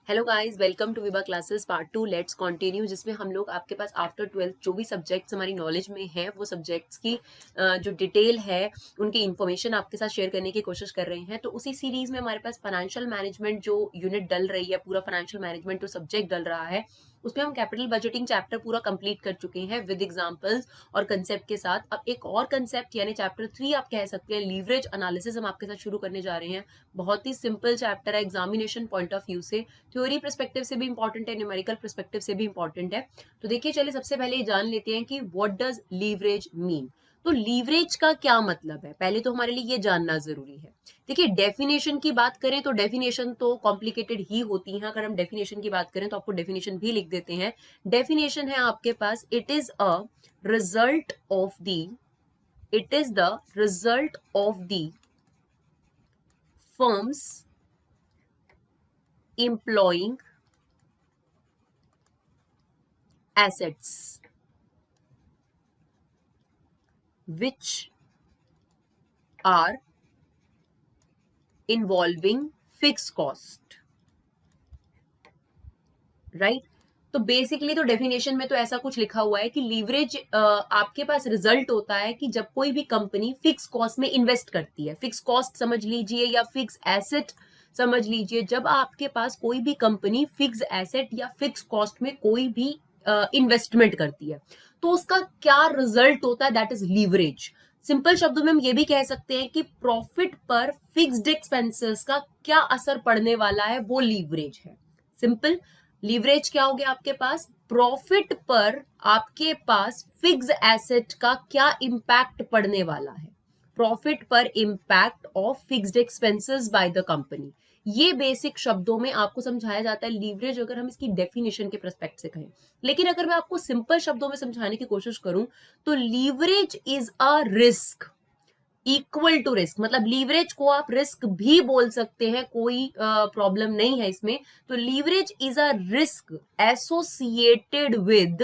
Hello guys, welcome to Vibha classes part 2 let's continue, जिसमें हम लोग आपके पास आफ्टर 12th जो भी सब्जेक्ट्स हमारी नॉलेज में है वो सब्जेक्ट्स की जो डिटेल है उनकी इन्फॉर्मेशन आपके साथ शेयर करने की कोशिश कर रहे हैं। तो उसी सीरीज में हमारे पास फाइनेंशियल मैनेजमेंट जो यूनिट डल रही है, पूरा फाइनेंशियल मैनेजमेंट जो सब्जेक्ट डल रहा है, उसमें हम कैपिटल बजटिंग चैप्टर पूरा कंप्लीट कर चुके हैं विद एग्जांपल्स और कंसेप्ट के साथ। अब एक और कंसेप्ट यानी चैप्टर 3 आप कह सकते हैं, लीवरेज एनालिसिस, हम आपके साथ शुरू करने जा रहे हैं। बहुत ही सिंपल चैप्टर है एग्जामिनेशन पॉइंट ऑफ व्यू से, थ्योरी पर्सपेक्टिव से भी इंपॉर्टेंट है, न्यूमेरिकल पर्सपेक्टिव से भी इंपॉर्टेंट है। तो देखिए, चलिए सबसे पहले जान लेते हैं कि व्हाट डज लीवरेज मीन। तो लीवरेज का क्या मतलब है, पहले तो हमारे लिए ये जानना जरूरी है। देखिए, डेफिनेशन की बात करें तो डेफिनेशन तो कॉम्प्लिकेटेड ही होती है। अगर हम डेफिनेशन की बात करें तो आपको डेफिनेशन भी लिख देते हैं। डेफिनेशन है आपके पास, it is a result of the it is the result of the firms employing assets which are involving fixed cost, right? तो बेसिकली तो डेफिनेशन में तो ऐसा कुछ लिखा हुआ है कि लीवरेज आपके पास रिजल्ट होता है कि जब कोई भी कंपनी फिक्स कॉस्ट में इन्वेस्ट करती है। फिक्स कॉस्ट समझ लीजिए या फिक्स एसेट समझ लीजिए। जब आपके पास कोई भी कंपनी फिक्स एसेट या फिक्स कॉस्ट में कोई भी इन्वेस्टमेंट करती है तो उसका क्या रिजल्ट होता है, दैट इज लीवरेज। सिंपल शब्दों में हम ये भी कह सकते हैं कि प्रॉफिट पर फिक्स्ड एक्सपेंसेस का क्या असर पड़ने वाला है, वो लीवरेज है। सिंपल लीवरेज क्या हो गया, आपके पास प्रॉफिट पर आपके पास फिक्स एसेट का क्या इंपैक्ट पड़ने वाला है, प्रॉफिट पर impact of fixed expenses by the company. ये बेसिक शब्दों में आपको समझाया जाता है लीवरेज, अगर हम इसकी डेफिनेशन के पर्सपेक्ट से कहें। लेकिन अगर मैं आपको सिंपल शब्दों में समझाने की कोशिश करूं तो leverage is a risk equal to risk, मतलब लीवरेज को आप रिस्क भी बोल सकते हैं, कोई प्रॉब्लम नहीं है इसमें। तो leverage is a risk associated with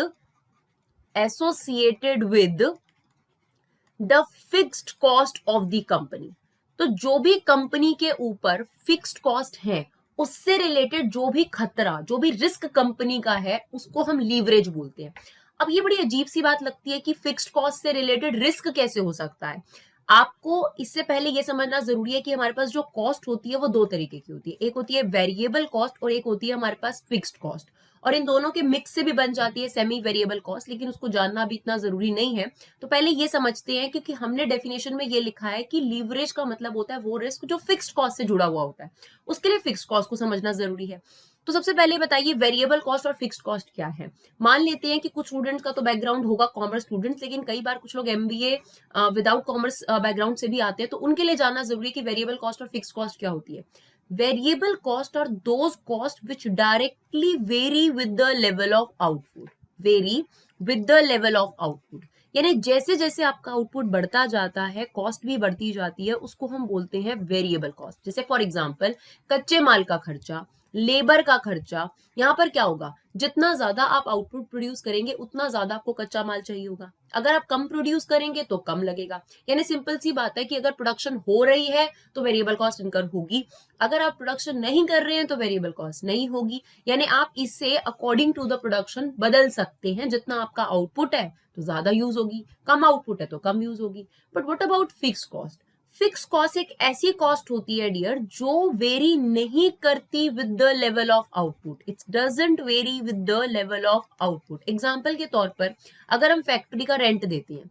the fixed cost of the company. तो जो भी कंपनी के ऊपर फिक्स्ड कॉस्ट है उससे रिलेटेड जो भी खतरा, जो भी रिस्क कंपनी का है, उसको हम लीवरेज बोलते हैं। अब ये बड़ी अजीब सी बात लगती है कि फिक्स्ड कॉस्ट से रिलेटेड रिस्क कैसे हो सकता है। आपको इससे पहले ये समझना जरूरी है कि हमारे पास जो कॉस्ट होती है वो दो तरीके की होती है। एक होती है वेरिएबल कॉस्ट और एक होती है हमारे पास फिक्स्ड कॉस्ट, और इन दोनों के मिक्स से भी बन जाती है सेमी वेरिएबल कॉस्ट, लेकिन उसको जानना भी इतना जरूरी नहीं है। तो पहले ये समझते हैं, क्योंकि हमने डेफिनेशन में ये लिखा है कि लीवरेज का मतलब होता है वो रिस्क जो फिक्स्ड कॉस्ट से जुड़ा हुआ होता है, उसके लिए फिक्स्ड कॉस्ट को समझना जरूरी है। तो सबसे पहले बताइए वेरिएबल कॉस्ट और फिक्स्ड कॉस्ट क्या है। मान लेते हैं कि कुछ स्टूडेंट्स का तो बैकग्राउंड होगा कॉमर्स स्टूडेंट्स, लेकिन कई बार कुछ लोग एमबीए विदाउट कॉमर्स बैकग्राउंड से भी आते हैं, तो उनके लिए जानना जरूरी है कि वेरिएबल कॉस्ट और फिक्स्ड कॉस्ट क्या होती है। Variable cost are those costs which directly vary with the level of output. Vary with the level of output. यानी जैसे जैसे आपका आउटपुट बढ़ता जाता है कॉस्ट भी बढ़ती जाती है, उसको हम बोलते हैं वेरिएबल कॉस्ट। जैसे फॉर एग्जांपल कच्चे माल का खर्चा, लेबर का खर्चा। यहाँ पर क्या होगा, जितना ज्यादा आप आउटपुट प्रोड्यूस करेंगे उतना ज्यादा आपको कच्चा माल चाहिए होगा। अगर आप कम प्रोड्यूस करेंगे तो कम लगेगा। यानी सिंपल सी बात है कि अगर प्रोडक्शन हो रही है तो वेरिएबल कॉस्ट इनकर होगी, अगर आप प्रोडक्शन नहीं कर रहे हैं तो वेरिएबल कॉस्ट नहीं होगी। यानी आप इससे अकॉर्डिंग टू द प्रोडक्शन बदल सकते हैं। जितना आपका आउटपुट है तो ज्यादा यूज होगी, कम आउटपुट है तो कम यूज होगी। But what about fix cost. Fix cost एक ऐसी कॉस्ट होती है डियर जो वेरी नहीं करती with the level of output. It doesn't very with the level of output. Example के तौर पर अगर हम फैक्ट्री का रेंट देते हैं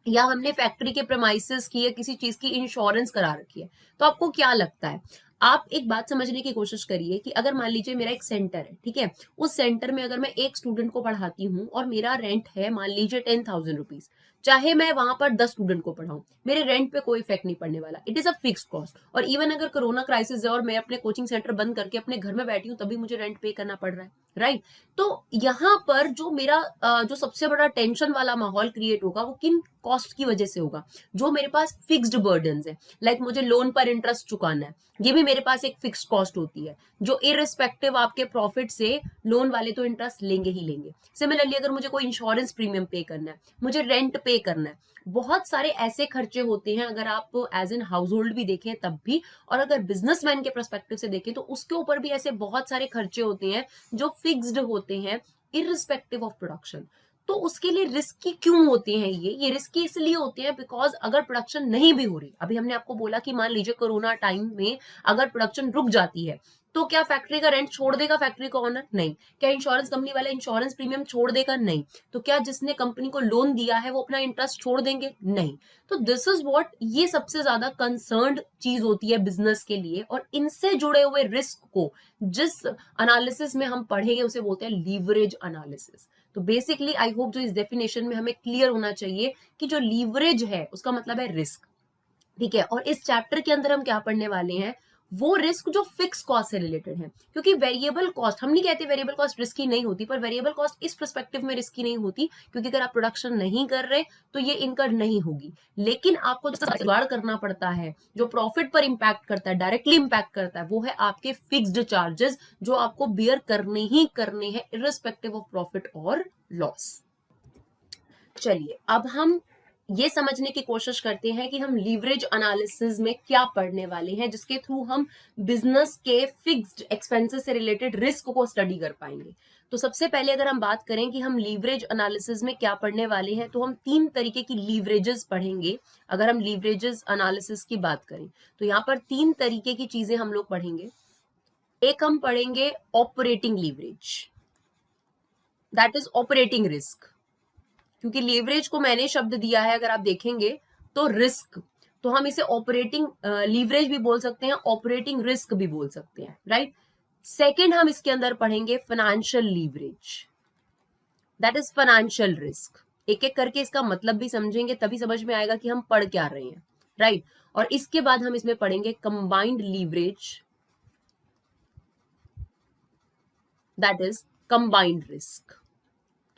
या हमने फैक्ट्री के प्रेमाइसेस की या किसी चीज की इंश्योरेंस करा रखी है, तो आपको क्या लगता है, आप एक बात समझने की कोशिश करिए कि अगर मान लीजिए मेरा एक सेंटर है, ठीक है, उस सेंटर में अगर मैं एक स्टूडेंट को पढ़ाती हूँ और मेरा रेंट है मान लीजिए 10,000 रुपीज, चाहे मैं वहां पर 10 स्टूडेंट को पढ़ाऊं, मेरे रेंट पे कोई इफेक्ट नहीं पड़ने वाला, it is a fixed cost. और इवन अगर कोरोना क्राइसिस है और मैं अपने कोचिंग सेंटर बंद करके अपने घर में बैठी हूँ तभी मुझे रेंट पे करना पड़ रहा है, राइट। तो यहाँ पर जो मेरा जो सबसे बड़ा टेंशन वाला माहौल क्रिएट होगा वो किन कॉस्ट की वजह से होगा, जो मेरे पास फिक्स्ड बर्डन्स है। लाइक मुझे लोन पर इंटरेस्ट चुकाना है, ये भी मेरे पास एक फिक्स्ड कॉस्ट होती है, जो इररिस्पेक्टिव आपके प्रॉफिट से लोन वाले तो इंटरेस्ट लेंगे ही लेंगे। सिमिलरली अगर मुझे कोई इंश्योरेंस प्रीमियम पे करना है, मुझे रेंट पे करना है, बहुत सारे ऐसे खर्चे होते हैं, अगर आप एज एन हाउस होल्ड भी देखें तब भी, और अगर बिजनेसमैन के पर्सपेक्टिव से देखें तो उसके ऊपर भी ऐसे बहुत सारे खर्चे होते हैं जो फिक्स्ड होते हैं इररिस्पेक्टिव ऑफ प्रोडक्शन। तो उसके लिए रिस्की क्यों होते हैं ये रिस्की इसलिए होते हैं बिकॉज अगर प्रोडक्शन नहीं भी हो रही, अभी हमने आपको बोला कि मान लीजिए कोरोना टाइम में अगर प्रोडक्शन रुक जाती है तो क्या फैक्ट्री का रेंट छोड़ देगा फैक्ट्री का ओनर? नहीं। क्या इंश्योरेंस कंपनी वाला इंश्योरेंस प्रीमियम छोड़ देगा? नहीं। तो क्या जिसने कंपनी को लोन दिया है वो अपना इंटरेस्ट छोड़ देंगे? नहीं। तो दिस इज व्हाट, ये सबसे ज्यादा कंसर्न्ड चीज होती है बिजनेस के लिए, और इनसे जुड़े हुए रिस्क को जिस एनालिसिस में हम पढ़ेंगे उसे बोलते हैं लीवरेज एनालिसिस। तो बेसिकली आई होप जो इस डेफिनेशन में हमें क्लियर होना चाहिए कि जो लीवरेज है उसका मतलब है रिस्क, ठीक है। और इस चैप्टर के अंदर हम क्या पढ़ने वाले हैं, वो रिस्क जो फिक्स कॉस्ट से रिलेटेड है। क्योंकि वेरिएबल कॉस्ट, हम नहीं कहते वेरिएबल कॉस्ट रिस्की नहीं होती, पर वेरिएबल कॉस्ट इस पर्सपेक्टिव में रिस्की नहीं होती क्योंकि अगर आप प्रोडक्शन नहीं कर रहे तो ये इनकर नहीं होगी। लेकिन आपको जो जुगाड़ करना पड़ता है, जो प्रॉफिट पर इंपैक्ट करता है, डायरेक्टली इंपैक्ट करता है, वो है आपके फिक्स्ड चार्जेस जो आपको बियर करने ही करने हैं इररिस्पेक्टिव ऑफ प्रॉफिट और लॉस। चलिए अब हम ये समझने की कोशिश करते हैं कि हम लीवरेज एनालिसिस में क्या पढ़ने वाले हैं जिसके थ्रू हम बिजनेस के फिक्स्ड एक्सपेंसेस से रिलेटेड रिस्क को स्टडी कर पाएंगे। तो सबसे पहले अगर हम बात करें कि हम लीवरेज एनालिसिस में क्या पढ़ने वाले हैं, तो हम 3 तरीके की लीवरेजेस पढ़ेंगे। अगर हम लीवरेजेस एनालिसिस की बात करें तो यहाँ पर 3 तरीके की चीजें हम लोग पढ़ेंगे। एक हम पढ़ेंगे operating leverage, that is operating risk. क्योंकि लीवरेज को मैंने शब्द दिया है, अगर आप देखेंगे तो रिस्क, तो हम इसे ऑपरेटिंग लीवरेज भी बोल सकते हैं, ऑपरेटिंग रिस्क भी बोल सकते हैं, राइट। सेकेंड हम इसके अंदर पढ़ेंगे financial leverage, that is financial risk. एक एक करके इसका मतलब भी समझेंगे तभी समझ में आएगा कि हम पढ़ क्या रहे हैं, राइट। और इसके बाद हम इसमें पढ़ेंगे combined leverage, that is combined risk.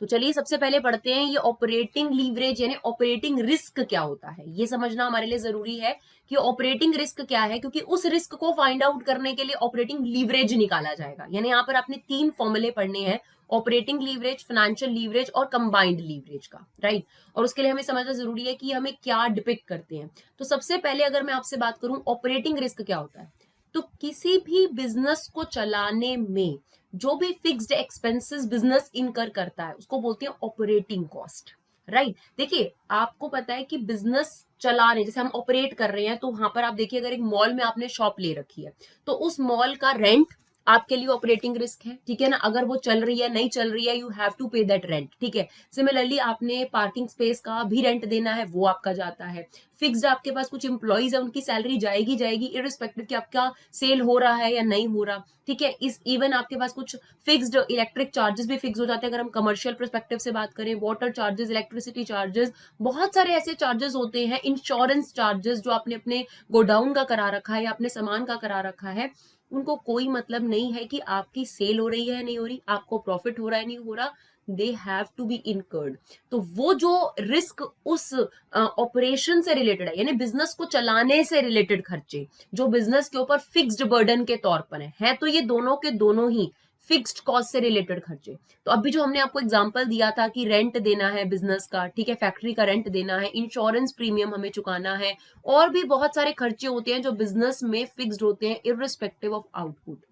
तो चलिए सबसे पहले पढ़ते हैं ये ऑपरेटिंग लीवरेज यानी ऑपरेटिंग रिस्क क्या होता है। ये समझना हमारे लिए जरूरी है कि ऑपरेटिंग रिस्क क्या है, क्योंकि उस रिस्क को फाइंड आउट करने के लिए ऑपरेटिंग लीवरेज निकाला जाएगा। यानी यहाँ पर आपने 3 फॉर्मूले पढ़ने हैं, ऑपरेटिंग लीवरेज, फाइनेंशियल लीवरेज और कंबाइंड लीवरेज का, राइट। और उसके लिए हमें समझना जरूरी है कि हमें क्या डिपिक्ट करते हैं। तो सबसे पहले अगर मैं आपसे बात करूं ऑपरेटिंग रिस्क क्या होता है, तो किसी भी बिजनेस को चलाने में जो भी फिक्स्ड एक्सपेंसेस बिजनेस इनकर करता है उसको बोलते हैं ऑपरेटिंग कॉस्ट, राइट। देखिए आपको पता है कि बिजनेस चला रहे, जैसे हम ऑपरेट कर रहे हैं, तो वहां पर आप देखिए अगर एक मॉल में आपने शॉप ले रखी है तो उस मॉल का रेंट आपके लिए ऑपरेटिंग रिस्क है, ठीक है ना। अगर वो चल रही है नहीं चल रही है, यू हैव टू पे दैट रेंट, ठीक है। सिमिलरली आपने पार्किंग स्पेस का भी रेंट देना है, वो आपका जाता है। फिक्स्ड आपके पास कुछ इंप्लॉइज है, उनकी सैलरी जाएगी जाएगी इररिस्पेक्टिव कि आपका सेल हो रहा है या नहीं हो रहा, ठीक है। इस इवन आपके पास कुछ फिक्स्ड इलेक्ट्रिक चार्जेस भी फिक्स हो जाते हैं अगर हम कमर्शियल परस्पेक्टिव से बात करें, वाटर चार्जेस, इलेक्ट्रिसिटी चार्जेस, बहुत सारे ऐसे चार्जेस होते हैं, इंश्योरेंस चार्जेस जो आपने अपने गोडाउन का करा रखा है या अपने सामान का करा रखा है, उनको कोई मतलब नहीं है कि आपकी सेल हो रही है नहीं हो रही, आपको प्रॉफिट हो रहा है नहीं हो रहा, they have to be incurred. तो वो जो रिस्क उस ऑपरेशन से रिलेटेड है, यानी बिजनेस को चलाने से रिलेटेड खर्चे जो बिजनेस के ऊपर फिक्स्ड बर्डन के तौर पर है तो ये दोनों के दोनों ही फिक्स्ड कॉस्ट से रिलेटेड खर्चे। तो अभी जो हमने आपको एग्जांपल दिया था कि रेंट देना है बिजनेस का, ठीक है, फैक्ट्री का रेंट देना है, इंश्योरेंस प्रीमियम हमें चुकाना है, और भी बहुत सारे खर्चे होते हैं जो बिजनेस में फिक्स्ड होते हैं इररिस्पेक्टिव ऑफ आउटपुट।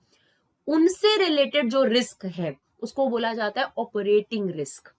उनसे रिलेटेड जो रिस्क है उसको बोला जाता है ऑपरेटिंग रिस्क।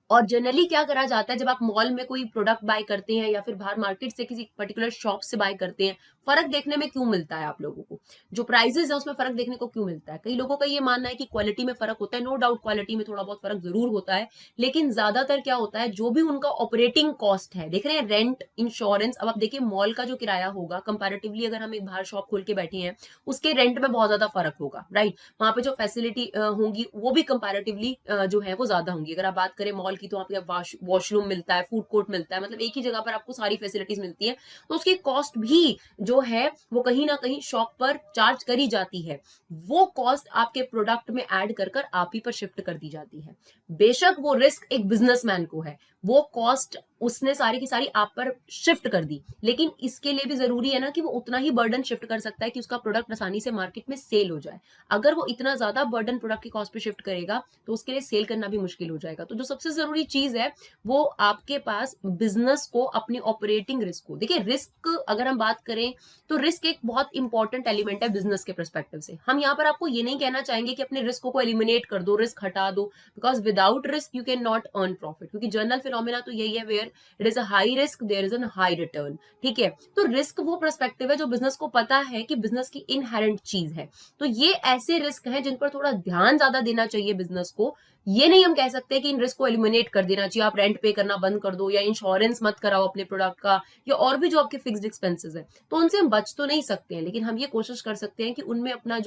और जनरली क्या करा जाता है, जब आप मॉल में कोई प्रोडक्ट बाय करते हैं या फिर बाहर मार्केट से किसी पर्टिकुलर शॉप से बाय करते हैं, फर्क देखने में क्यों मिलता है आप लोगों को, जो प्राइजेस है उसमें फर्क देखने को क्यों मिलता है? कई लोगों का ये मानना है कि क्वालिटी में फर्क होता है, नो डाउट क्वालिटी में थोड़ा बहुत फर्क जरूर होता है, लेकिन ज्यादातर क्या होता है, जो भी उनका ऑपरेटिंग कॉस्ट है, देख रहे हैं, रेंट, इंश्योरेंस। अब आप देखिए मॉल का जो किराया होगा कंपैरेटिवली, अगर हम एक बाहर शॉप खोल के बैठे हैं, उसके रेंट में बहुत ज्यादा फर्क होगा, राइट? वहां पे जो फैसिलिटी होंगी वो भी कंपैरेटिवली जो है वो ज्यादा होंगी। अगर आप बात करें मॉल की, तो आपको वॉशरूम मिलता है, फूड कोर्ट मिलता है, मतलब एक ही जगह पर आपको सारी फैसिलिटीज मिलती है, तो उसकी कॉस्ट भी जो है वो कहीं ना कहीं शॉप पर चार्ज करी जाती है। वो कॉस्ट आपके प्रोडक्ट में ऐड कर कर आप ही पर शिफ्ट कर दी जाती है। बेशक वो रिस्क एक बिजनेसमैन को है, वो कॉस्ट उसने सारी की सारी आप पर शिफ्ट कर दी, लेकिन इसके लिए भी जरूरी है ना कि वो उतना ही बर्डन शिफ्ट कर सकता है कि उसका प्रोडक्ट आसानी से मार्केट में सेल हो जाए। अगर वो इतना ज्यादा बर्डन प्रोडक्ट की कॉस्ट पे शिफ्ट करेगा तो उसके लिए सेल करना भी मुश्किल हो जाएगा। तो जो सबसे जरूरी चीज है वो आपके पास बिजनेस को, अपनी ऑपरेटिंग रिस्क को, देखिए रिस्क अगर हम बात करें तो रिस्क एक बहुत इंपॉर्टेंट एलिमेंट है बिजनेस के परस्पेक्टिव से। हम यहाँ पर आपको ये नहीं कहना चाहेंगे कि अपने रिस्क को एलिमिनेट कर दो, रिस्क हटा दो, because without risk you can not earn profit, क्योंकि जनरल फिनोमिना तो यही है, where it is a high risk there is a high return. ठीक है, तो रिस्क वो पर्सपेक्टिव है जो बिजनेस को पता है कि बिजनेस की इनहेरेंट चीज है। तो ये ऐसे रिस्क हैं जिन पर थोड़ा ध्यान ज्यादा देना चाहिए बिजनेस को। ये नहीं हम कह सकते कि इन रिस्क को एलिमिनेट कर देना चाहिए, आप रेंट पे करना बंद कर दो या इंश्योरेंस मत कराओ अपने प्रोडक्ट का, या और भी जो आपके फिक्स्ड एक्सपेंसेस है, तो उनसे हम बच तो नहीं सकते हैं, लेकिन हम ये कोशिश कर सकते हैं कि उनमें अपना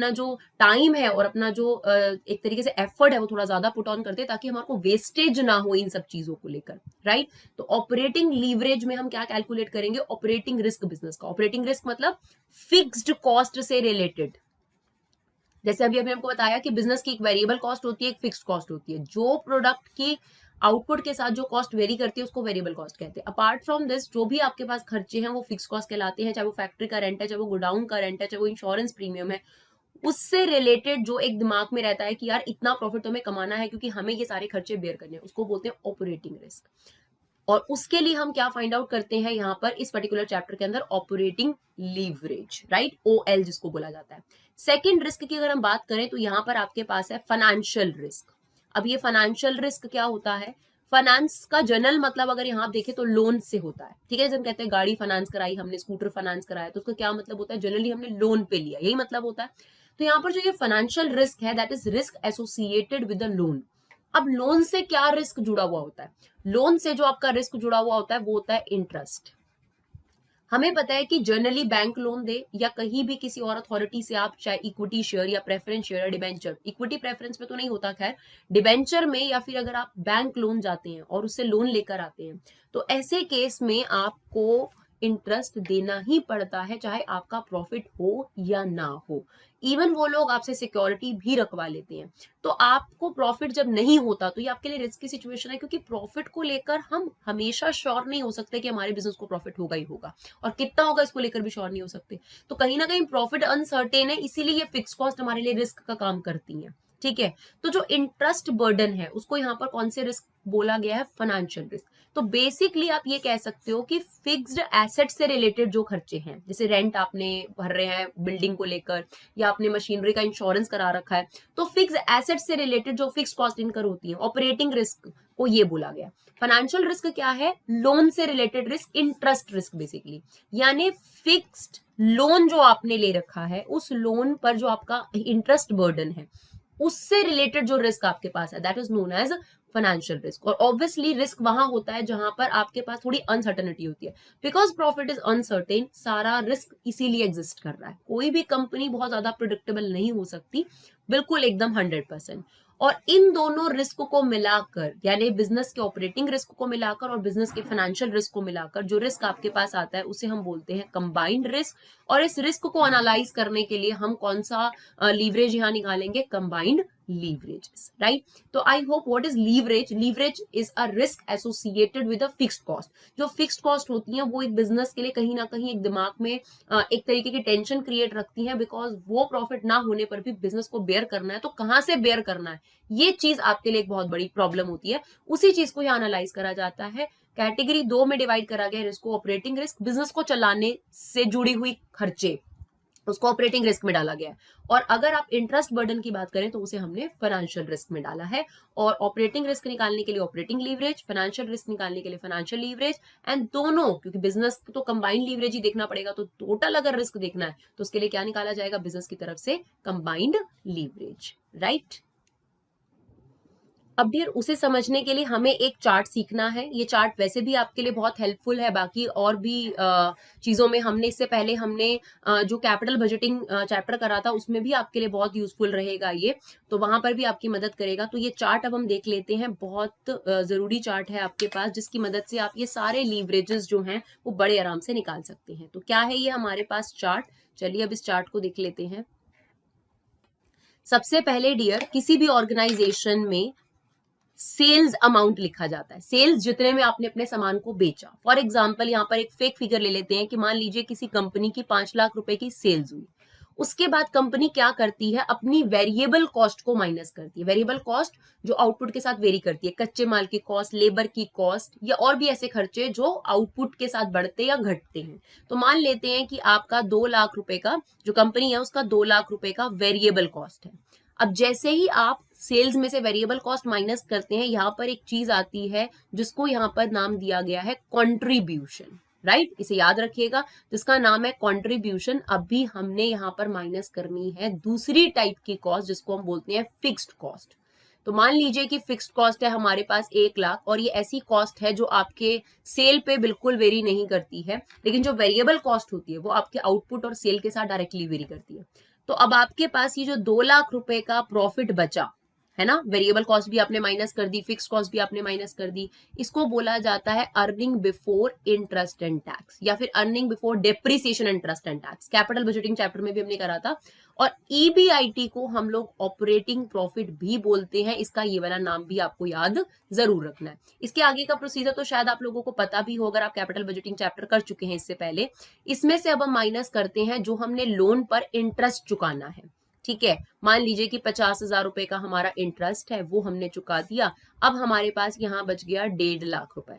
जो टाइम है और अपना जो एक तरीके से एफर्ट है वो थोड़ा ज्यादा पुट ऑन करते हैं, ताकि हमारे को वेस्टेज ना हो इन सब चीजों को लेकर, राइट? तो ऑपरेटिंग लीवरेज में हम क्या कैलकुलेट करेंगे? ऑपरेटिंग रिस्क बिजनेस का। ऑपरेटिंग रिस्क मतलब फिक्स्ड कॉस्ट से रिलेटेड। जैसे अभी अभी हमको बताया कि बिजनेस की एक वेरिएबल कॉस्ट होती है, एक फिक्स्ड कॉस्ट होती है। जो प्रोडक्ट की आउटपुट के साथ जो कॉस्ट वेरी करती है उसको वेरिएबल कॉस्ट कहते हैं। अपार्ट फ्रॉम दिस जो भी आपके पास खर्चे हैं वो फिक्स कॉस्ट कहलाते हैं, चाहे वो फैक्ट्री का रेंट है, चाहे वो गोडाउन का रेंट है, चाहे वो इंश्योरेंस प्रीमियम है। उससे रिलेटेड जो एक दिमाग में रहता है कि यार इतना प्रॉफिट तो हमें कमाना है क्योंकि हमें ये सारे खर्चे बेयर करने हैं, उसको बोलते हैं ऑपरेटिंग रिस्क। और उसके लिए हम क्या फाइंड आउट करते हैं यहाँ पर इस पर्टिकुलर चैप्टर के अंदर? Operating leverage, right? ओएल जिसको बोला जाता है। सेकेंड रिस्क की अगर हम बात करें तो यहाँ पर आपके पास है फाइनेंशियल रिस्क। अब ये फाइनेंशियल रिस्क क्या होता है? फाइनेंस का जनरल मतलब अगर यहाँ आप देखें तो लोन से होता है। ठीक है, जब कहते हैं गाड़ी फाइनेंस कराई हमने, स्कूटर फाइनेंस कराया, तो उसका क्या मतलब होता है? जनरली हमने लोन पे लिया, यही मतलब होता है। तो यहाँ पर जो ये फाइनेंशियल रिस्क है that is risk associated with the loan. अब लोन से क्या रिस्क जुड़ा हुआ होता है? लोन से जो आपका रिस्क जुड़ा हुआ होता है वो होता है इंटरेस्ट। हमें पता है कि जनरली बैंक लोन दे या कहीं भी किसी और अथॉरिटी से आप चाहे इक्विटी शेयर या प्रेफरेंस शेयर या डिबेंचर, इक्विटी प्रेफरेंस में तो नहीं होता खैर, डिबेंचर में या फिर अगर आप बैंक लोन जाते हैं और उससे लोन लेकर आते हैं तो ऐसे केस में आपको इंटरेस्ट देना ही पड़ता है, चाहे आपका प्रॉफिट हो या ना हो। इवन वो लोग आपसे सिक्योरिटी भी रखवा लेते हैं। तो आपको प्रॉफिट जब नहीं होता तो ये आपके लिए रिस्की सिचुएशन है, क्योंकि प्रॉफिट को लेकर हम हमेशा श्योर नहीं हो सकते कि हमारे बिजनेस को प्रॉफिट होगा ही होगा, और कितना होगा इसको लेकर भी श्योर नहीं हो सकते। तो कहीं ना कहीं प्रॉफिट अनसर्टेन है, इसीलिए ये फिक्स कॉस्ट हमारे लिए रिस्क का काम करती है। ठीक है, तो जो इंटरेस्ट बर्डन है उसको यहाँ पर कौन से रिस्क बोला गया है? Financial risk. तो बेसिकली आप ये कह सकते हो कि फिक्स्ड एसेट से रिलेटेड जो खर्चे हैं, जैसे रेंट आपने भर रहे हैं बिल्डिंग को लेकर, या आपने मशीनरी का इंश्योरेंस करा रखा है, तो फिक्स एसेट से रिलेटेड जो फिक्स कॉस्ट इनकर होती है, ऑपरेटिंग रिस्क को ये बोला गया। फाइनेंशियल रिस्क क्या है? लोन से related risk, interest risk basically, यानी फिक्स्ड लोन जो आपने ले रखा है उस लोन पर जो आपका इंटरेस्ट बर्डन है उससे रिलेटेड जो रिस्क आपके पास है that is known as financial risk. और ऑब्वियसली रिस्क वहां होता है जहां पर आपके पास थोड़ी अनसर्टेनिटी होती है, बिकॉज प्रॉफिट इज अनसर्टेन, सारा रिस्क इसीलिए एग्जिस्ट कर रहा है। कोई भी कंपनी बहुत ज्यादा प्रिडिक्टेबल नहीं हो सकती, बिल्कुल एकदम 100%। और इन दोनों रिस्क को मिलाकर, यानी बिजनेस के ऑपरेटिंग रिस्क को मिलाकर और बिजनेस के फाइनेंशियल रिस्क को मिलाकर जो रिस्क आपके पास आता है उसे हम बोलते हैं कंबाइंड रिस्क। और इस रिस्क को एनालाइज करने के लिए हम कौन सा लीवरेज यहाँ निकालेंगे? Combined leverages, right? तो I hope what is leverage? Leverage is a risk associated with a fixed cost. जो फिक्स्ड कॉस्ट होती है वो एक बिजनेस के लिए कहीं ना कहीं एक दिमाग में एक तरीके की टेंशन क्रिएट रखती है, बिकॉज वो प्रॉफिट ना होने पर भी बिजनेस को बेयर करना है, तो कहां से बेयर करना है, ये चीज आपके लिए एक बहुत बड़ी प्रॉब्लम होती है। उसी चीज को यहाँ एनालाइज करा जाता है। कैटेगरी 2 में डिवाइड करा गया रिस्क को, ऑपरेटिंग रिस्क, बिजनेस को चलाने से जुड़ी हुई खर्चे, उसको ऑपरेटिंग रिस्क में डाला गया है। और अगर आप इंटरेस्ट बर्डन की बात करें तो उसे हमने फाइनेंशियल रिस्क में डाला है। और ऑपरेटिंग रिस्क निकालने के लिए ऑपरेटिंग लीवरेज, फाइनेंशियल रिस्क निकालने के लिए फाइनेंशियल लीवरेज, एंड दोनों, क्योंकि बिजनेस तो कंबाइंड लीवरेज ही देखना पड़ेगा, तो टोटल अगर रिस्क देखना है तो उसके लिए क्या निकाला जाएगा, बिजनेस की तरफ से कंबाइंड लीवरेज, राइट। अब डियर उसे समझने के लिए हमें एक चार्ट सीखना है। ये चार्ट वैसे भी आपके लिए बहुत हेल्पफुल है, बाकी और भी चीजों में हमने इससे पहले हमने जो कैपिटल बजटिंग चैप्टर करा था उसमें भी आपके लिए बहुत यूजफुल रहेगा ये, तो वहां पर भी आपकी मदद करेगा। तो ये चार्ट अब हम देख लेते हैं, बहुत जरूरी चार्ट है आपके पास, जिसकी मदद से आप ये सारे लीवरेजेस जो हैं वो बड़े आराम से निकाल सकते हैं। तो क्या है ये हमारे पास चार्ट, चलिए अब इस चार्ट को देख लेते हैं। सबसे पहले डियर, किसी भी ऑर्गेनाइजेशन में सेल्स अमाउंट लिखा जाता है, सेल्स जितने में आपने अपने सामान को बेचा। फॉर एग्जाम्पल यहाँ पर एक फेक फिगर ले लेते हैं कि मान लीजिए किसी कंपनी की 5 लाख रुपए की सेल्स हुई। उसके बाद कंपनी क्या करती है, अपनी वेरिएबल कॉस्ट को माइनस करती है। वेरिएबल कॉस्ट जो आउटपुट के साथ वेरी करती है, कच्चे माल की कॉस्ट, लेबर की कॉस्ट, या और भी ऐसे खर्चे जो आउटपुट के साथ बढ़ते या घटते हैं। तो मान लेते हैं कि आपका 2 लाख रुपए का, जो कंपनी है उसका 2 लाख रुपए का वेरिएबल कॉस्ट है। अब जैसे ही आप सेल्स में से वेरिएबल कॉस्ट माइनस करते हैं, यहां पर एक चीज आती है जिसको यहां पर नाम दिया गया है कंट्रीब्यूशन, राइट। इसे याद रखिएगा, जिसका नाम है कंट्रीब्यूशन। अभी हमने यहां पर माइनस करनी है दूसरी टाइप की कॉस्ट, जिसको हम बोलते हैं फिक्स्ड कॉस्ट। तो मान लीजिए कि फिक्स्ड कॉस्ट है हमारे पास 1 लाख, और ये ऐसी कॉस्ट है जो आपके सेल पे बिल्कुल वेरी नहीं करती है, लेकिन जो वेरिएबल कॉस्ट होती है वो आपके आउटपुट और सेल के साथ डायरेक्टली वेरी करती है। तो अब आपके पास ये जो 2 लाख रुपए का प्रॉफिट बचा है ना, वेरिएबल कॉस्ट भी आपने माइनस कर दी, फिक्स कॉस्ट भी आपने माइनस कर दी, इसको बोला जाता है earning before interest and tax, या फिर earning before depreciation interest and tax. Capital budgeting chapter में भी हमने करा था। और ईबीआईटी को हम लोग ऑपरेटिंग प्रॉफिट भी बोलते हैं, इसका ये वाला नाम भी आपको याद जरूर रखना है। इसके आगे का प्रोसीजर तो शायद आप लोगों को पता भी हो, अगर आप कैपिटल बजटिंग चैप्टर कर चुके हैं इससे पहले। इसमें से अब हम माइनस करते हैं जो हमने लोन पर इंटरेस्ट चुकाना है, ठीक है। मान लीजिए कि 50,000 रुपए का हमारा इंटरेस्ट है, वो हमने चुका दिया। अब हमारे पास यहां बच गया 1.5 लाख रुपए,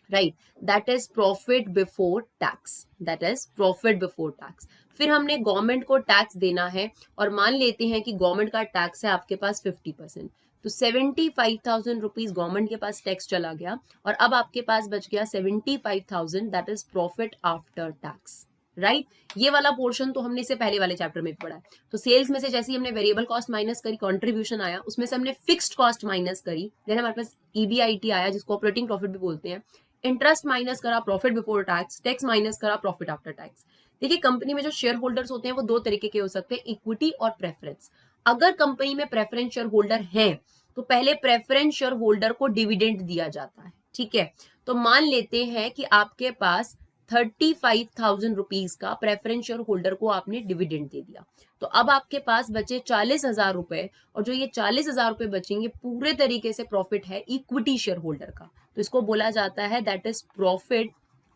right. That is profit before tax, that is profit before tax. फिर हमने गवर्नमेंट को टैक्स देना है, और मान लेते हैं कि गवर्नमेंट का टैक्स है आपके पास 50%, तो 75,000 रुपीज गवर्नमेंट के पास टैक्स चला गया, और अब आपके पास बच गया 75,000, that is profit after tax, right. ये वाला पोर्शन तो हमने इससे पहले वाले चैप्टर में भी पढ़ा है। तो सेल्स में से जैसे ही हमने वेरिएबल कॉस्ट माइनस करी, कंट्रीब्यूशन आया, उसमें से हमने फिक्स्ड कॉस्ट माइनस करी, देन हमारे पास ईबीआईटी आया, जिसको ऑपरेटिंग प्रॉफिट भी बोलते हैं। इंटरेस्ट माइनस करा, profit before tax, tax minus करा, प्रॉफिट आफ्टर टैक्स। देखिए, कंपनी में जो शेयर होल्डर्स होते हैं वो 2 तरीके के हो सकते हैं, इक्विटी और प्रेफरेंस। अगर कंपनी में प्रेफरेंस शेयर होल्डर है तो पहले प्रेफरेंस शेयर होल्डर को डिविडेंड दिया जाता है, ठीक है। तो मान लेते हैं कि आपके पास 35,000 रुपीज का प्रेफरेंस शेयर होल्डर को आपने डिविडेंड दे दिया, तो अब आपके पास बचे 40,000 रुपए, और जो ये 40,000 रुपए बचेंगे पूरे तरीके से प्रॉफिट है इक्विटी शेयर होल्डर का। तो इसको बोला जाता है that is profit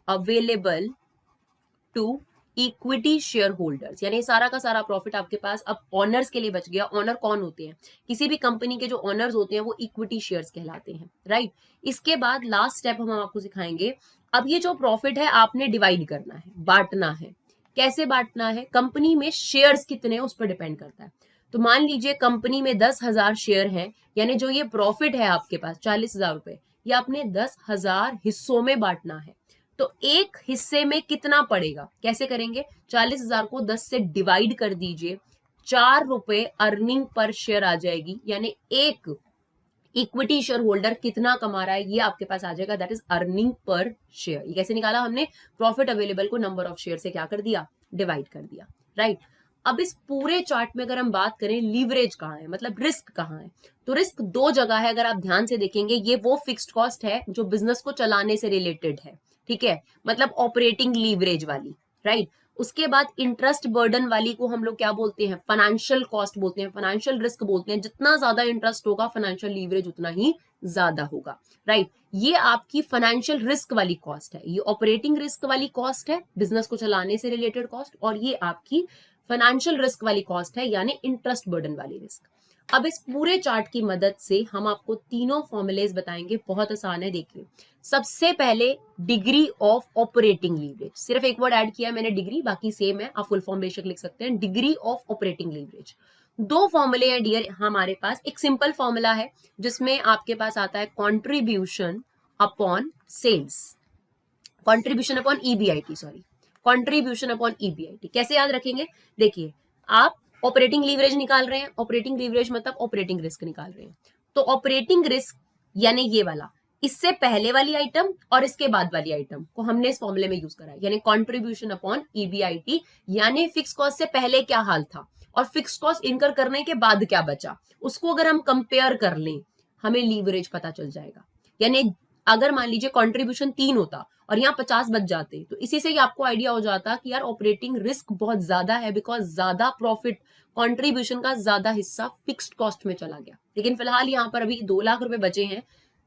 available to equity share holders, यानी सारा का सारा प्रॉफिट आपके पास अब ऑनर्स के लिए बच गया। ऑनर कौन होते हैं, किसी भी कंपनी के जो ऑनर्स होते हैं वो इक्विटी शेयर्स कहलाते हैं, राइट। इसके बाद लास्ट स्टेप हम आपको सिखाएंगे। अब ये जो प्रॉफिट है आपने डिवाइड करना है, बांटना है। कैसे बांटना है, कंपनी में शेयर्स कितने उस पर डिपेंड करता है। तो मान लीजिए कंपनी में 10,000 शेयर हैं, यानी जो ये प्रॉफिट है आपके पास 40,000 रुपए, ये आपने 10,000 हिस्सों में बांटना है। तो एक हिस्से में कितना पड़ेगा, कैसे करेंगे, 40,000 को 10 से डिवाइड कर दीजिए, 4 रुपए अर्निंग पर शेयर आ जाएगी, यानी एक इक्विटी शेयर होल्डर कितना कमा रहा है ये आपके पास आ जाएगा, that is earning per share. ये कैसे निकाला हमने, प्रॉफिट अवेलेबल को नंबर ऑफ शेयर से क्या कर दिया, डिवाइड कर दिया, राइट। अब इस पूरे चार्ट में अगर हम बात करें लीवरेज कहाँ है, मतलब रिस्क कहाँ है, तो रिस्क 2 जगह है। अगर आप ध्यान से देखेंगे, ये वो फिक्स्ड कॉस्ट है जो बिजनेस को चलाने से रिलेटेड है, ठीक है, मतलब ऑपरेटिंग लीवरेज वाली, राइट। उसके बाद इंटरेस्ट बर्डन वाली को हम लोग क्या बोलते हैं, फाइनेंशियल कॉस्ट बोलते हैं, फाइनेंशियल रिस्क बोलते हैं। जितना ज्यादा इंटरेस्ट होगा फाइनेंशियल लीवरेज उतना ही ज्यादा होगा, राइट। ये आपकी फाइनेंशियल रिस्क वाली कॉस्ट है, ये ऑपरेटिंग रिस्क वाली कॉस्ट है, बिजनेस को चलाने से रिलेटेड कॉस्ट, और ये आपकी फाइनेंशियल रिस्क वाली कॉस्ट है, यानी इंटरेस्ट बर्डन वाली रिस्क। अब इस पूरे चार्ट की मदद से हम आपको तीनों फॉर्मुलेज बताएंगे, बहुत आसान है। देखिए, सबसे पहले डिग्री ऑफ ऑपरेटिंग लीवरेज, सिर्फ एक वर्ड ऐड किया है मैंने डिग्री, बाकी सेम है, आप फुल फॉर्म बेशक लिख सकते हैं। डिग्री ऑफ ऑपरेटिंग लीवरेज, दो फॉर्मूले हैं डियर हमारे पास। एक सिंपल फॉर्मूला है जिसमें आपके पास आता है contribution upon sales, contribution upon EBIT, sorry, contribution upon EBIT. कैसे याद रखेंगे? देखिए, आप ऑपरेटिंग लीवरेज निकाल रहे हैं, ऑपरेटिंग लीवरेज मतलब ऑपरेटिंग रिस्क निकाल रहे हैं, तो ऑपरेटिंग रिस्क यानी ये वाला, इससे पहले वाली आइटम और इसके बाद वाली आइटम को हमने इस फॉर्मूले में यूज करा है, यानी कॉन्ट्रीब्यूशन अपॉन ईबीआईटी, यानी फिक्स कॉस्ट से पहले क्या हाल था और फिक्स कॉस्ट इनकर करने के बाद क्या बचा, उसको अगर हम कंपेयर कर लें हमें लीवरेज पता चल जाएगा। यानी अगर मान लीजिए कॉन्ट्रीब्यूशन 3 होता और यहाँ 50 बच जाते, तो इसी से ही आपको आइडिया हो जाता कि यार ऑपरेटिंग रिस्क बहुत ज्यादा है, बिकॉज ज्यादा प्रॉफिट, कॉन्ट्रीब्यूशन का ज्यादा हिस्सा फिक्स्ड कॉस्ट में चला गया। लेकिन फिलहाल यहाँ पर अभी 2 लाख रुपए बचे हैं,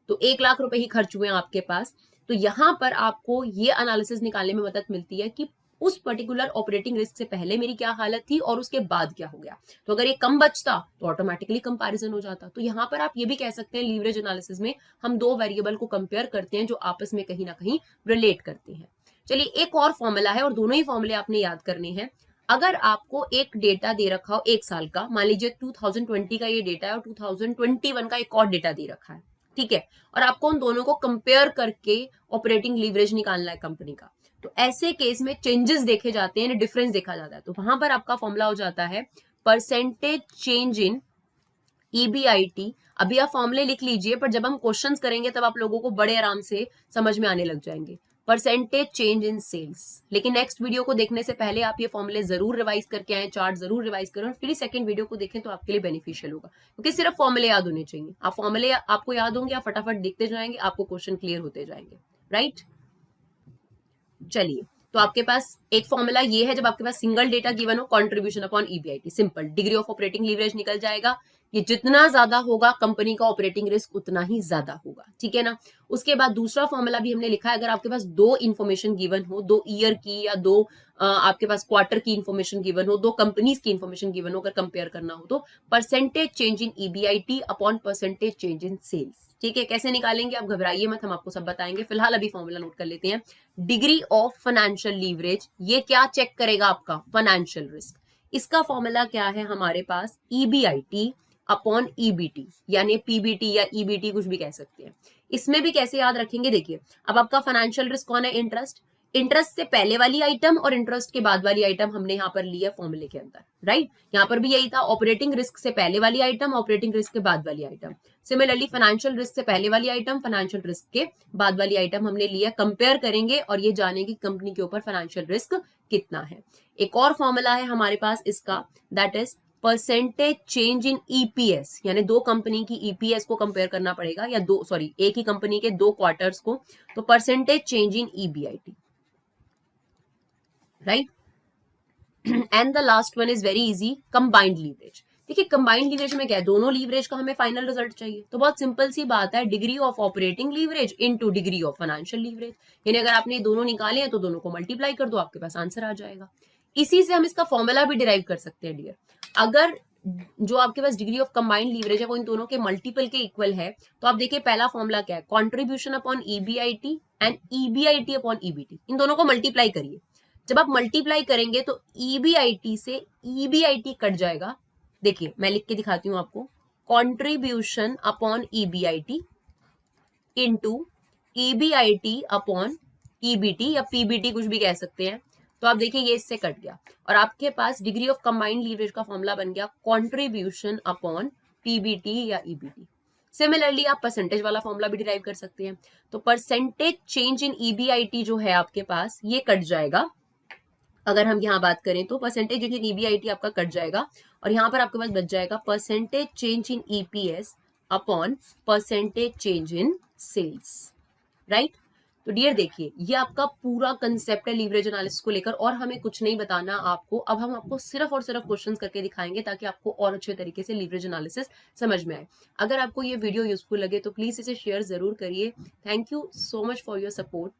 तो 1 लाख रुपए ही खर्च हुए हैं आपके पास। तो यहाँ पर आपको ये एनालिसिस निकालने में मदद मिलती है कि उस पर्टिकुलर ऑपरेटिंग रिस्क से पहले मेरी क्या हालत थी और उसके बाद क्या हो गया। तो अगर ये कम बचता तो ऑटोमेटिकली कंपैरिजन हो जाता। तो यहाँ पर आप ये भी कह सकते हैं लीवरेज एनालिसिस में हम दो वेरिएबल को कंपेयर करते हैं जो आपस में कहीं ना कहीं रिलेट करते हैं। चलिए, एक और फॉर्मूला है और दोनों ही फॉर्मूले आपने याद करने हैं। अगर आपको एक डेटा दे रखा हो 1 साल का, मान लीजिए 2020 का ये डेटा है और 2021 का एक और डेटा दे रखा है, ठीक है, और आपको उन दोनों को कंपेयर करके ऑपरेटिंग लीवरेज निकालना है कंपनी का, तो ऐसे केस में चेंजेस देखे जाते हैं, डिफरेंस देखा जाता है। तो वहां पर आपका फॉर्मूला हो जाता है परसेंटेज चेंज इन ईबीआईटी। अभी आप फॉर्मूले लिख लीजिए, पर जब हम क्वेश्चंस करेंगे तब आप लोगों को बड़े आराम से समझ में आने लग जाएंगे। Percentage change in sales. लेकिन नेक्स्ट वीडियो को देखने से पहले आप ये फॉर्मूले जरूर रिवाइज करके आए, चार्ट जरूर रिवाइज करें और फिर सेकंड वीडियो को देखें तो आपके लिए बेनिफिशियल होगा, क्योंकि सिर्फ फॉर्मूले याद होने चाहिए। आप फॉर्मूले आपको याद होंगे, आप फटाफट देखते जाएंगे, आपको क्वेश्चन क्लियर होते जाएंगे, राइट। चलिए, तो आपके पास एक फॉर्मूला ये है, जब आपके पास सिंगल डेटा गिवन हो, contribution upon EBIT, simple, degree of operating leverage निकल जाएगा। ये जितना ज्यादा होगा कंपनी का ऑपरेटिंग रिस्क उतना ही ज्यादा होगा, ठीक है ना। उसके बाद दूसरा फॉर्मूला भी हमने लिखा है, अगर आपके पास दो इन्फॉर्मेशन गिवन हो, 2 ईयर की या 2 आपके पास क्वार्टर की इन्फॉर्मेशन गिवन हो, 2 कंपनीज की इन्फॉर्मेशन गिवन हो, अगर कंपेयर करना हो, तो percentage change in EBIT upon percentage change in sales, ठीक है। कैसे निकालेंगे आप घबराइए मत, हम आपको सब बताएंगे। फिलहाल अभी फॉर्मूला नोट कर लेते हैं। डिग्री ऑफ फाइनेंशियल लीवरेज, ये क्या चेक करेगा? आपका फाइनेंशियल रिस्क। इसका फॉर्मूला क्या है हमारे पास? ईबीआईटी अपॉन ईबीटी, यानी पीबीटी या ईबीटी कुछ भी कह सकते हैं। इसमें भी कैसे याद रखेंगे? देखिए, अब आपका फाइनेंशियल रिस्क कौन है? इंटरेस्ट। इंटरेस्ट से पहले वाली आइटम और इंटरेस्ट के बाद वाली आइटम हमने यहाँ पर लिया फॉर्मूले के अंदर, राइट। यहाँ पर भी यही था, ऑपरेटिंग रिस्क से पहले वाली आइटम, ऑपरेटिंग रिस्क के बाद वाली आइटम। सिमिलरली फाइनेंशियल रिस्क से पहले वाली आइटम, फाइनेंशियल रिस्क के बाद वाली आइटम हमने लिया। कंपेयर करेंगे और ये जानेंगे कंपनी के ऊपर फाइनेंशियल रिस्क कितना है। एक और फॉर्मूला है हमारे पास इसका, that is percentage change in EPS, यानी दो कंपनी की ईपीएस को कंपेयर करना पड़ेगा, या एक ही कंपनी के 2 क्वार्टर्स को, तो percentage change in EBIT, right. And the last one is very easy, combined leverage. देखिए, कंबाइंड लीवरेज में क्या है? दोनों लीवरेज का हमें फाइनल रिजल्ट चाहिए, तो बहुत सिंपल सी बात है, degree of operating leverage into degree of financial leverage. यानी अगर आपने दोनों निकाले हैं तो दोनों को मल्टीप्लाई कर दो, आपके पास आंसर आ जाएगा। इसी से हम इसका फॉर्मूला भी डिराइव कर सकते हैं डियर। अगर जो आपके पास डिग्री ऑफ कंबाइंड लीवरेज है वो इन दोनों के मल्टीपल के इक्वल है, तो आप देखिए पहला फॉर्मूला क्या है? Contribution upon EBIT and EBIT upon EBT. इन दोनों को मल्टीप्लाई करिए। जब आप मल्टीप्लाई करेंगे तो ईबीआईटी से ईबीआईटी कट जाएगा। देखिए, मैं लिख के दिखाती हूं आपको, contribution upon EBIT into EBIT upon EBT या पीबीटी कुछ भी कह सकते हैं। तो आप देखिए ये इससे कट गया और आपके पास डिग्री ऑफ कंबाइंड लीवरेज का फॉर्मूला बन गया कॉन्ट्रीब्यूशन अपॉन पीबीटी या ईबीटी। सिमिलरली आप परसेंटेज वाला फॉर्मूला भी डिराइव कर सकते हैं। तो परसेंटेज चेंज इन ईबीआईटी जो है आपके पास, ये कट जाएगा। अगर हम यहाँ बात करें तो परसेंटेज चेंज इन ईबीआईटी आपका कट जाएगा और यहाँ पर आपके पास बच जाएगा percentage change in EPS upon percentage change in sales, right. तो डियर देखिए, ये आपका पूरा कंसेप्ट है लीवरेज एनालिसिस को लेकर, और हमें कुछ नहीं बताना आपको। अब हम आपको सिर्फ और सिर्फ क्वेश्चंस करके दिखाएंगे ताकि आपको और अच्छे तरीके से लीवरेज एनालिसिस समझ में आए। अगर आपको ये वीडियो यूजफुल लगे तो प्लीज इसे शेयर जरूर करिए। Thank you so much for your support.